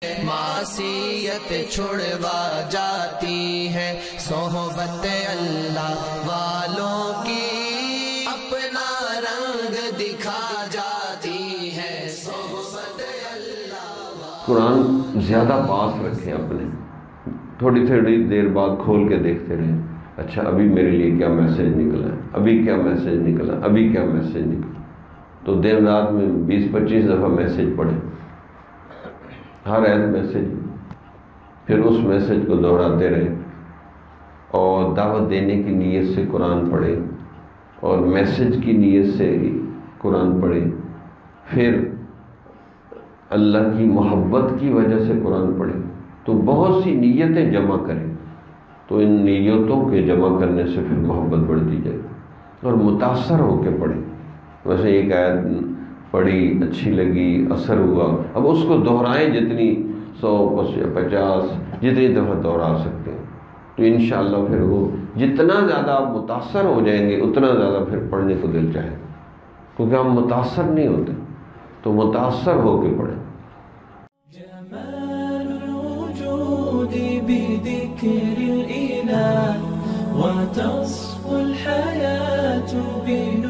معصیت چھڑوا جاتی ہے صحبت اللہ والوں کی، اپنا رنگ دکھا جاتی ہے صحبت اللہ۔ قرآن زیادہ پاس رکھیں اپنے، تھوڑی تھوڑی دیر بعد کھول کے دیکھتے رہیں، اچھا ابھی میرے لیے کیا میسج نکلا ہے، ابھی کیا میسج نکلا، ابھی کیا میسج نکلا۔ تو دن رات میں 20-25 دفعہ میسج پڑھیں، ہر ایت میسج، پھر اس میسج کو دہراتے رہیں اور دعوت دینے کی نیت سے قرآن پڑھیں اور میسج کی نیت سے قرآن پڑھیں، پھر اللہ کی محبت کی وجہ سے قرآن پڑھیں۔ تو بہت سی نیتیں جمع کریں، تو ان نیتوں کے جمع کرنے سے پھر محبت بڑھتی جائے اور متاثر ہو کے پڑھیں۔ ویسے ایک آیت پڑھی، اچھی لگی، اثر ہوا، اب اس کو دہرائیں جتنی 100-50 جتنی دفعہ دہرا سکتے ہیں، تو انشاءاللہ پھر وہ جتنا زیادہ آپ متاثر ہو جائیں گے اتنا زیادہ پھر پڑھنے کو دل چاہے گا، کیونکہ ہم متاثر نہیں ہوتے، تو متاثر ہو کے پڑھیں۔ جمال الوجود بذكر الإله وتصفو الحياة بنور